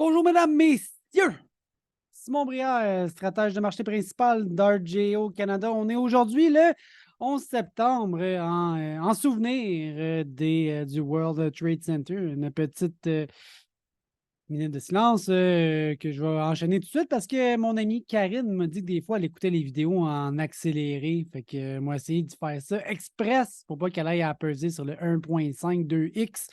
Bonjour, mesdames, messieurs! Simon Briard, stratège de marché principal d'RJO Canada. On est aujourd'hui le 11 septembre en souvenir du World Trade Center. Une petite minute de silence que je vais enchaîner tout de suite parce que mon amie Karine m'a dit que des fois, elle écoutait les vidéos en accéléré. Fait que moi, essayé de faire ça express pour pas qu'elle aille à peser sur le 1.52x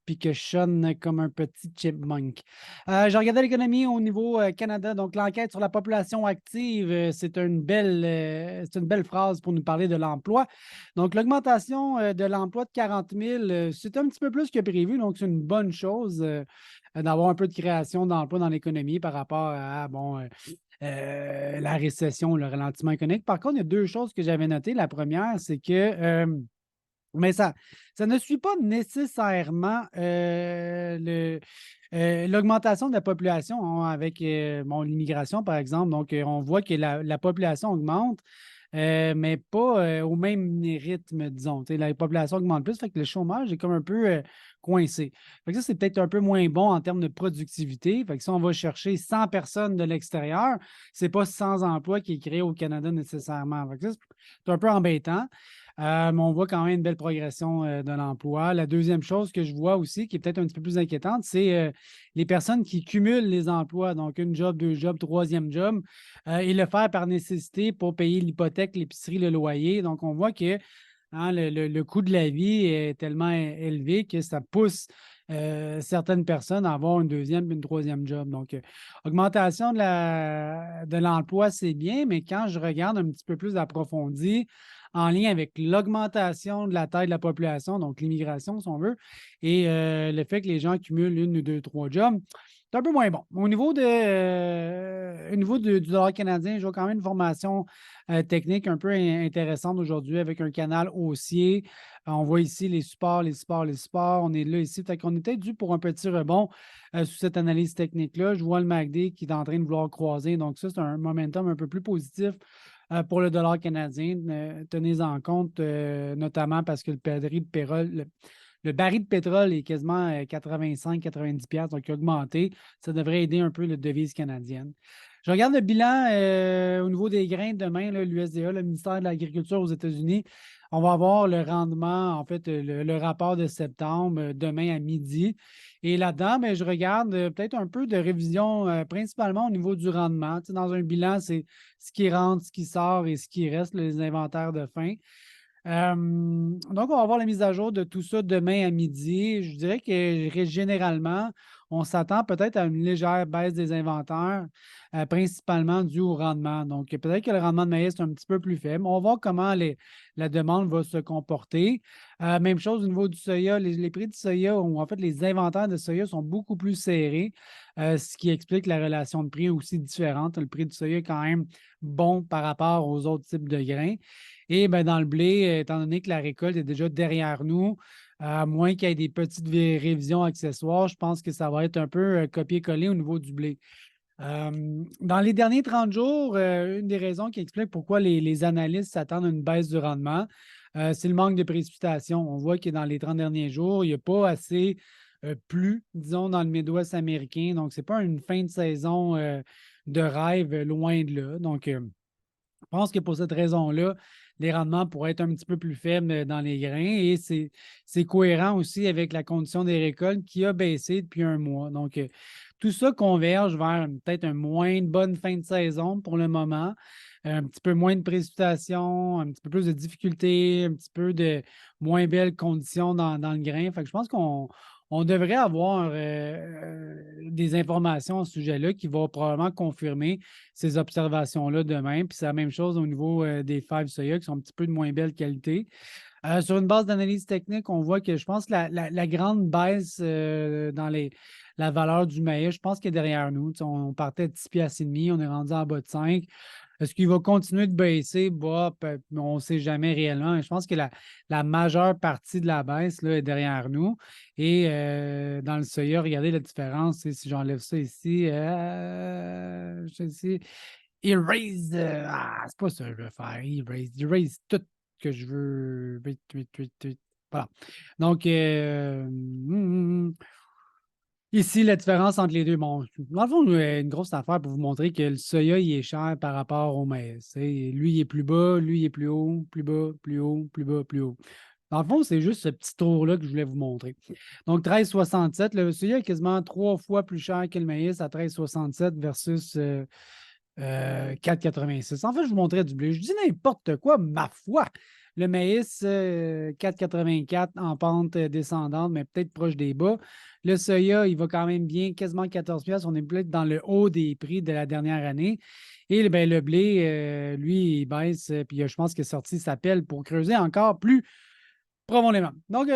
puis que je sonne comme un petit chipmunk. J'ai regardé l'économie au niveau Canada. Donc, l'enquête sur la population active, c'est une belle phrase pour nous parler de l'emploi. Donc, l'augmentation de l'emploi de 40 000, c'est un petit peu plus que prévu. Donc, c'est une bonne chose d'avoir un peu de création d'emplois dans l'économie par rapport à la récession, le ralentissement économique. Par contre, il y a deux choses que j'avais notées. La première, c'est que mais ça ne suit pas nécessairement l'augmentation de la population avec l'immigration, par exemple. Donc, on voit que la population augmente, mais pas au même rythme, disons. Tu sais, la population augmente plus, fait que le chômage est comme un peu coincé. Fait que ça, c'est peut-être un peu moins bon en termes de productivité. Fait que si on va chercher 100 personnes de l'extérieur, c'est pas 100 emplois qui est créé au Canada nécessairement. Fait que ça, c'est un peu embêtant. Mais on voit quand même une belle progression de l'emploi. La deuxième chose que je vois aussi, qui est peut-être un petit peu plus inquiétante, c'est les personnes qui cumulent les emplois, donc une job, deux jobs, troisième job, et le faire par nécessité pour payer l'hypothèque, l'épicerie, le loyer. Donc, on voit que le coût de la vie est tellement élevé que ça pousse certaines personnes à avoir une deuxième et une troisième job. Donc, augmentation de l'emploi, c'est bien, mais quand je regarde un petit peu plus approfondi, en lien avec l'augmentation de la taille de la population, donc l'immigration, si on veut, et le fait que les gens cumulent une ou deux, trois jobs, c'est un peu moins bon. Au niveau du dollar canadien, je vois quand même une formation technique un peu intéressante aujourd'hui avec un canal haussier. On voit ici les supports, les supports, les supports. On est là ici. Peut-être qu'on était dû pour un petit rebond sous cette analyse technique-là. Je vois le MACD qui est en train de vouloir croiser. Donc, ça, c'est un momentum un peu plus positif pour le dollar canadien. Tenez en compte, notamment parce que le baril de pétrole est quasiment 85-90$, donc il a augmenté. Ça devrait aider un peu la devise canadienne. Je regarde le bilan au niveau des grains demain, l'USDA, le ministère de l'Agriculture aux États-Unis. On va avoir le rendement, en fait, le rapport de septembre demain à midi. Et là-dedans, ben, je regarde peut-être un peu de révision, principalement au niveau du rendement. Tu sais, dans un bilan, c'est ce qui rentre, ce qui sort et ce qui reste, les inventaires de fin. Donc, on va avoir la mise à jour de tout ça demain à midi. Je dirais que généralement, on s'attend peut-être à une légère baisse des inventaires, principalement due au rendement. Donc, peut-être que le rendement de maïs est un petit peu plus faible. On va voir comment la demande va se comporter. Même chose au niveau du soya. Les prix du soya, ou en fait, les inventaires de soya sont beaucoup plus serrés, ce qui explique la relation de prix aussi différente. Le prix du soya est quand même bon par rapport aux autres types de grains. Et ben, dans le blé, étant donné que la récolte est déjà derrière nous, à moins qu'il y ait des petites révisions accessoires, je pense que ça va être un peu copier-coller au niveau du blé. Dans les derniers 30 jours, une des raisons qui explique pourquoi les analystes s'attendent à une baisse du rendement, c'est le manque de précipitations. On voit que dans les 30 derniers jours, il n'y a pas assez plu, disons, dans le Midwest américain. Donc, ce n'est pas une fin de saison de rêve, loin de là. Donc, je pense que pour cette raison-là, les rendements pourraient être un petit peu plus faibles dans les grains et c'est cohérent aussi avec la condition des récoltes qui a baissé depuis un mois. Donc, tout ça converge vers peut-être un moins de bonne fin de saison pour le moment, un petit peu moins de précipitations, un petit peu plus de difficultés, un petit peu de moins belles conditions dans le grain. Fait que je pense qu'on devrait avoir des informations à ce sujet-là qui vont probablement confirmer ces observations-là demain. Puis c'est la même chose au niveau des fèves soya qui sont un petit peu de moins belle qualité. Sur une base d'analyse technique, on voit que je pense que la grande baisse dans la valeur du maïs, je pense qu'elle est derrière nous. Tu sais, on partait de 6 piastres et demi, on est rendu en bas de 5. Est-ce qu'il va continuer de baisser? Bah, on ne sait jamais réellement. Je pense que la majeure partie de la baisse là, est derrière nous. Et dans le soya, regardez la différence. Si j'enlève ça ici, erase. C'est pas ça que je veux faire. Erase tout que je veux. Voilà. Donc, Ici, la différence entre les deux, bon, dans le fond, une grosse affaire pour vous montrer que le soya, il est cher par rapport au maïs. Lui, il est plus bas, lui, il est plus haut, plus bas, plus haut, plus bas, plus haut. Dans le fond, c'est juste ce petit tour-là que je voulais vous montrer. Donc, 13,67. Le soya est quasiment 3 fois plus cher que le maïs à 13,67 versus 4,86. En fait, je vous montrais du blé. Je dis n'importe quoi, ma foi. Le maïs, 4,84 en pente descendante, mais peut-être proche des bas. Le soya, il va quand même bien, quasiment 14 piastres. On est peut-être dans le haut des prix de la dernière année. Et ben, le blé, lui, il baisse. Puis je pense que sorti s'appelle pour creuser encore plus profondément. Donc,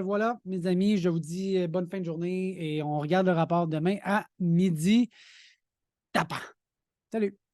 voilà, mes amis, je vous dis bonne fin de journée et on regarde le rapport demain à midi. Tapant. Salut!